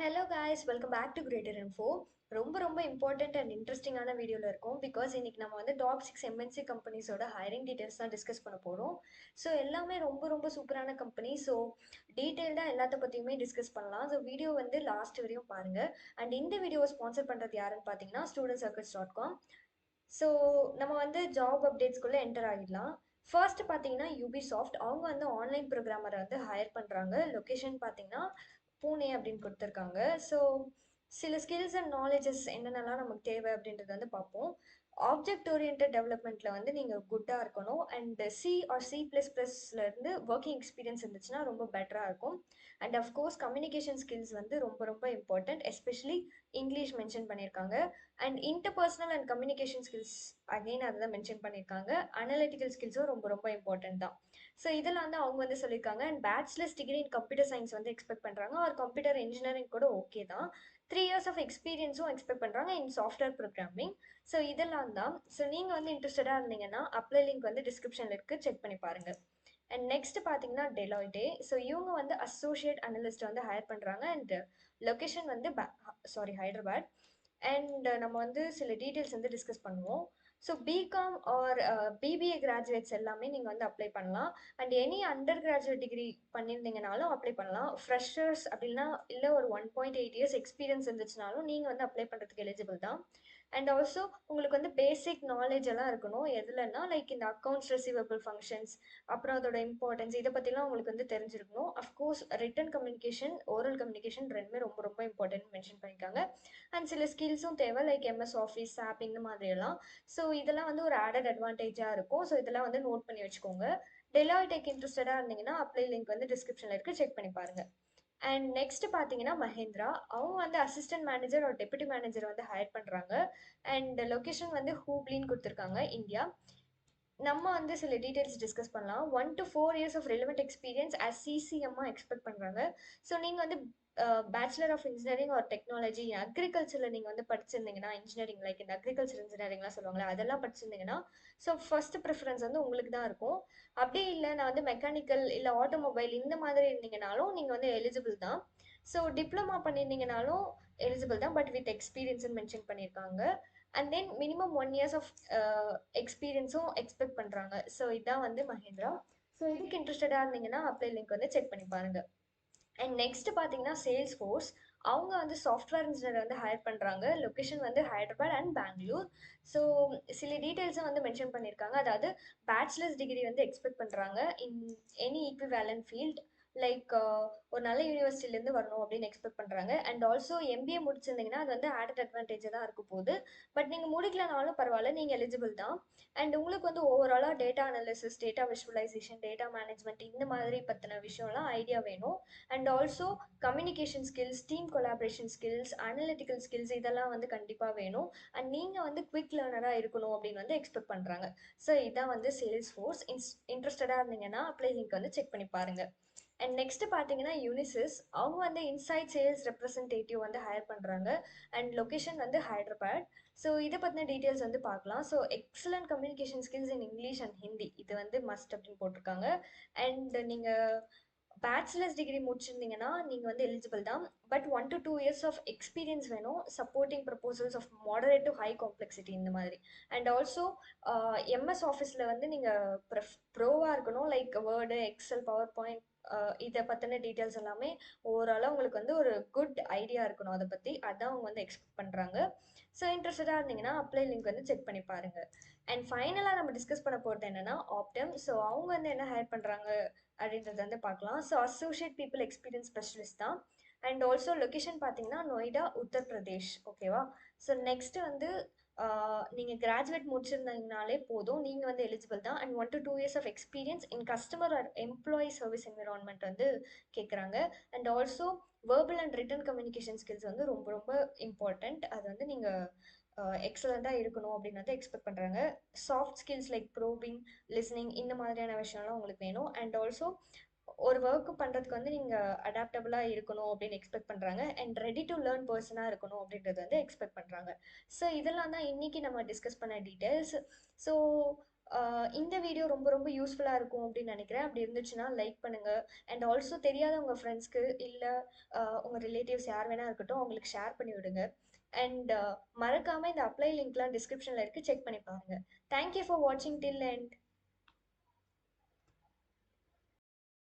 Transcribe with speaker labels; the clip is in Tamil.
Speaker 1: Hello guys, welcome back to Greater Info. ரொம்ப இம்பார்ட்டன்ட் அண்ட் இன்ட்ரெஸ்டிங்கான வீடியோவில் இருக்கும். பிகாஸ் இன்னைக்கு நம்ம வந்து டாப் 6 எம்என்சி கம்பெனிஸோட ஹைரிங் டீட்டெயில்ஸ் தான் டிஸ்கஸ் பண்ண போகிறோம். ஸோ எல்லாமே ரொம்ப சூப்பரான கம்பெனி. ஸோ டீட்டெயில்டாக எல்லாத்த பற்றியுமே டிஸ்கஸ் பண்ணலாம். ஸோ வீடியோ வந்து லாஸ்ட் வரையும் பாருங்கள். அண்ட் இந்த வீடியோவை ஸ்பான்சர் பண்ணுறது யாருன்னு பார்த்தீங்கன்னா studentcircles.com. ஸோ நம்ம வந்து ஜாப் அப்டேட்ஸ்குள்ளே என்டர் ஆகிடலாம். ஃபர்ஸ்ட் பார்த்தீங்கன்னா யூபிசாஃப்ட் அவங்க வந்து ஆன்லைன் ப்ரோக்ராமரை வந்து ஹையர் பண்ணுறாங்க. லொக்கேஷன் பார்த்தீங்கன்னா பூனே அப்படின்னு கொடுத்துருக்காங்க. ஸோ சில ஸ்கில்ஸ் அண்ட் நாலேஜஸ் என்னென்னலாம் நமக்கு தேவை அப்படின்றது வந்து பார்ப்போம். ஆப்ஜெக்ட் ஓரியன்ட் டெவலப்மெண்ட்டில் வந்து நீங்கள் குட்டாக இருக்கணும். அண்ட் C or C++லேருந்து ஒர்க்கிங் எக்ஸ்பீரியன்ஸ் இருந்துச்சுன்னா ரொம்ப பெட்டராக இருக்கும். அண்ட் அஃப்கோர்ஸ் கம்யூனிகேஷன் ஸ்கில்ஸ் வந்து ரொம்ப இம்பார்ட்டண்ட், எஸ்பெஷலி இங்கிலீஷ் மென்ஷன் பண்ணியிருக்காங்க. And interpersonal and communication skills again அதை தான் மென்ஷன் பண்ணியிருக்காங்க. அனலிட்டிக்கல் ஸ்கில்ஸும் ரொம்ப இம்பார்ட்டன்ட் தான். ஸோ இதெல்லாம் தான் அவங்க வந்து சொல்லியிருக்காங்க. And bachelors degree in computer science வந்து எக்ஸ்பெக்ட் பண்ணுறாங்க. ஒரு கம்ப்யூட்டர் இன்ஜினியரிங் கூட ஓகே தான். 3 இயர்ஸ் ஆஃப் எக்ஸ்பீரியன்ஸும் எக்ஸ்பெக்ட் பண்ணுறாங்க இன் சாஃப்ட்வேர் ப்ரோக்ராமிங். ஸோ இதெல்லாம் தான். ஸோ நீங்கள் வந்து இன்ட்ரெஸ்டடாக இருந்தீங்கன்னா அப்ளை லிங்க் வந்து டிஸ்கிரிப்ஷனில் இருக்குது, செக் பண்ணி பாருங்கள். அண்ட் நெக்ஸ்ட் பார்த்தீங்கன்னா டெலாய்டே. ஸோ இவங்க வந்து அசோசியேட் அனலிஸ்ட் வந்து ஹையர் பண்ணுறாங்க. அண்ட் லொக்கேஷன் வந்து ஹைதராபாத். அண்ட் நம்ம வந்து சில டீட்டெயில்ஸ் வந்து டிஸ்கஸ் பண்ணுவோம். So BCom or BBA graduates எல்லாமே நீங்கள் வந்து அப்ளை பண்ணலாம். And any undergraduate degree பண்ணியிருந்தீங்கனாலும் அப்ளை பண்ணலாம். ஃப்ரெஷர்ஸ் அப்படின்னா இல்லை ஒரு 1.8 இயர்ஸ் எக்ஸ்பீரியன்ஸ் இருந்துச்சுனாலும் நீங்கள் வந்து அப்ளை பண்ணுறதுக்கு எலிஜிபிள் தான். அண்ட் ஆல்சோ உங்களுக்கு வந்து பேசிக் நாலேஜ் எல்லாம் இருக்கணும். எதுலன்னா லைக் இந்த அக்கௌண்ட்ஸ் ரிசீவபிள் ஃபங்க்ஷன்ஸ், அப்புறம் அதோட இம்பார்ட்டன்ஸ், இதை பற்றிலாம் உங்களுக்கு வந்து தெரிஞ்சிருக்கணும். Of course return communication, oral communication ரெண்டுமே ரொம்ப இம்பார்ட்டன்ட் மென்ஷன் பண்ணியிருக்காங்க. அண்ட் சில ஸ்கில்ஸும் தேவை, லைக் எம்எஸ் ஆஃபீஸ், ஆப், இந்த மாதிரியெல்லாம். ஸோ இதெல்லாம் வந்து ஒரு ஆடட் அட்வான்டேஜாக இருக்கும். ஸோ இதெல்லாம் வந்து நோட் பண்ணி வச்சுக்கோங்க. டெலாய்டெக் இன்ட்ரெஸ்டடாக இருந்தீங்கன்னா அப்ளை லிங்க் வந்து டிஸ்கிரிப்ஷனில் இருக்குது, செக் பண்ணி பாருங்கள். அண்ட் நெக்ஸ்ட் பார்த்தீங்கன்னா மஹேந்திரா. அவங்க வந்து அசிஸ்டன்ட் மேனேஜர் ஒரு டெபுட்டி மேனேஜர் வந்து ஹையர் பண்ணுறாங்க. அண்ட் லொக்கேஷன் வந்து ஹூப்ளின்னு கொடுத்துருக்காங்க, இந்தியா. நம்ம வந்து சில டீட்டெயில்ஸ் டிஸ்கஸ் பண்ணலாம். 1 to 4 years of relevant experience as சிசிஎம்மாக எக்ஸ்பெக்ட் பண்ணுறாங்க. ஸோ நீங்கள் வந்து bachelor of engineering or technology அக்ரிகல்ச்சரில் நீங்கள் வந்து படிச்சிருந்தீங்கன்னா, இன்ஜினியரிங் லைக் இந்த அக்ரிகல்ச்சர் இன்ஜினியரிங்லாம் சொல்லுவாங்களே, அதெல்லாம் படிச்சிருந்தீங்கன்னா ஸோ ஃபர்ஸ்ட் ப்ரிஃபரன்ஸ் வந்து உங்களுக்கு தான் இருக்கும். அப்படி இல்லை நான் வந்து மெக்கானிக்கல் இல்லை ஆட்டோமொபைல் இந்த மாதிரி இருந்தீங்கனாலும் நீங்கள் வந்து எலிஜிபிள் தான். ஸோ டிப்ளமா பண்ணியிருந்தீங்கனாலும் எலிஜிபிள் தான், பட் வித் எக்ஸ்பீரியன்ஸ்னு மென்ஷன் பண்ணியிருக்காங்க. And then minimum 1 years of எக்ஸ்பீரியன்ஸும் எக்ஸ்பெக்ட் பண்ணுறாங்க. ஸோ இதான் வந்து மஹேந்திரா. ஸோ இதுக்கு இன்ட்ரெஸ்டடாக இருந்தீங்கன்னா அப்ளை லிங்க் வந்து செக் பண்ணி பாருங்கள். அண்ட் நெக்ஸ்ட் பார்த்தீங்கன்னா சேல்ஸ் ஃபோர்ஸ். அவங்க வந்து சாஃப்ட்வேர் இன்ஜினியர் வந்து ஹையர் பண்ணுறாங்க. லொக்கேஷன் வந்து ஹைதராபாத் அண்ட் பெங்களூர். ஸோ சில டீட்டெயில்ஸும் வந்து மென்ஷன் பண்ணியிருக்காங்க. அதாவது பேச்சுலர்ஸ் டிகிரி வந்து எக்ஸ்பெக்ட் பண்ணுறாங்க in any equivalent field, like ஒரு நல்ல யூனிவர்சிட்டிலேருந்து வரணும் அப்படின்னு எக்ஸ்பெக்ட் பண்ணுறாங்க. அண்ட் ஆல்சோ எம்பிஏ முடிச்சிருந்தீங்கன்னா அது வந்து ஆடட் அட்வான்டேஜாக தான் இருக்க போகுது. பட் நீங்கள் முடிக்கலனாலும் பரவாயில்ல, நீங்கள் எலிஜிபிள் தான். அண்ட் உங்களுக்கு வந்து ஓவராலாக data analysis, data visualisation, data management இந்த மாதிரி பற்றின விஷயம்லாம் ஐடியா வேணும். And also communication skills, team collaboration skills, analytical skills இதெல்லாம் வந்து கண்டிப்பாக வேணும். அண்ட் நீங்கள் வந்து குவிக் லேர்னராக இருக்கணும் அப்படின்னு வந்து எக்ஸ்பெக்ட் பண்ணுறாங்க. ஸோ இதான் வந்து சேல்ஸ் ஃபோர்ஸ். இன்ட்ரெஸ்டடாக இருந்தீங்கன்னா அப்ளை லிங்க் வந்து செக் பண்ணி பாருங்கள். அண்ட் நெக்ஸ்ட் பார்த்தீங்கன்னா யூனிசிஸ். அவங்க வந்து இன்சைட் சேல்ஸ் ரெப்ரசன்டேட்டிவ் வந்து ஹையர் பண்ணுறாங்க. அண்ட் லொக்கேஷன் வந்து ஹைதராபாத். ஸோ இதை பற்றின டீட்டெயில்ஸ் வந்து பார்க்கலாம். So excellent communication skills in English and Hindi இது வந்து மஸ்ட் அப்படின்னு போட்டிருக்காங்க. அண்ட் நீங்கள் பேச்சுலர்ஸ் டிகிரி முடிச்சிருந்தீங்கன்னா நீங்கள் வந்து எலிஜிபிள் தான். But 1 to 2 years of experience வேணும், supporting proposals of moderate to high complexity இந்த மாதிரி. அண்ட் ஆல்சோ எம்எஸ் ஆஃபீஸில் வந்து நீங்கள் ப்ரோவாக இருக்கணும், like Word, Excel, PowerPoint, இதை பற்றின டீட்டெயில்ஸ் எல்லாமே ஓவராலாக உங்களுக்கு வந்து ஒரு குட் ஐடியா இருக்கணும் அதை பற்றி. அதான் அவங்க வந்து எக்ஸ்பெக்ட் பண்ணுறாங்க. ஸோ இன்ட்ரெஸ்டடாக இருந்தீங்கன்னா அப்ளை லிங்க் வந்து செக் பண்ணி பாருங்கள். அண்ட் ஃபைனலாக நம்ம டிஸ்கஸ் பண்ண போகிறது என்னென்னா ஆப்டம். ஸோ அவங்க வந்து என்ன ஹையர் பண்ணுறாங்க அப்படின்றத வந்து பார்க்கலாம். So associate people experience specialist தான். அண்ட் ஆல்சோ லொக்கேஷன் பார்த்தீங்கன்னா நொய்டா, உத்தரப்பிரதேஷ். ஓகேவா? ஸோ நெக்ஸ்ட் வந்து நீங்கள் கிராஜுவேட் முடிச்சிருந்தீங்கனாலே போதும், நீங்கள் வந்து எலிஜிபிள் தான். And 1 to 2 years of experience in customer or employee service environment வந்து கேட்குறாங்க. And also verbal and written communication skills வந்து ரொம்ப இம்பார்ட்டண்ட். அது வந்து நீங்கள் எக்ஸலண்ட்டாக இருக்கணும் அப்படின்னு வந்து எக்ஸ்பெக்ட் பண்ணுறாங்க. Soft skills like probing, listening இந்த மாதிரியான விஷயம்லாம் உங்களுக்கு வேணும். அண்ட் ஆல்சோ ஒரு ஒர்க் பண்ணுறதுக்கு வந்து நீங்கள் அடாப்டபுளாக இருக்கணும் அப்படின்னு எக்ஸ்பெக்ட் பண்ணுறாங்க. அண்ட் ரெடி டு லேர்ன் பர்சனாக இருக்கணும் அப்படின்றது வந்து எக்ஸ்பெக்ட் பண்ணுறாங்க. ஸோ இதெல்லாம் தான் இன்றைக்கி நம்ம டிஸ்கஸ் பண்ண டீட்டெயில்ஸ். ஸோ இந்த வீடியோ ரொம்ப ரொம்ப யூஸ்ஃபுல்லாக இருக்கும் அப்படின்னு நினைக்கிறேன். அப்படி இருந்துச்சுன்னா லைக் பண்ணுங்கள். அண்ட் ஆல்சோ தெரியாத உங்கள் ஃப்ரெண்ட்ஸ்க்கு இல்லை உங்கள் ரிலேட்டிவ்ஸ் யார் வேணா இருக்கட்டும் அவங்களுக்கு ஷேர் பண்ணி விடுங்க. அண்ட் மறக்காமல் இந்த அப்ளை லிங்க்லாம் டிஸ்கிரிப்ஷனில் இருக்குது, செக் பண்ணி பாருங்கள். தேங்க்யூ ஃபார் வாட்சிங் டில் எண்ட்.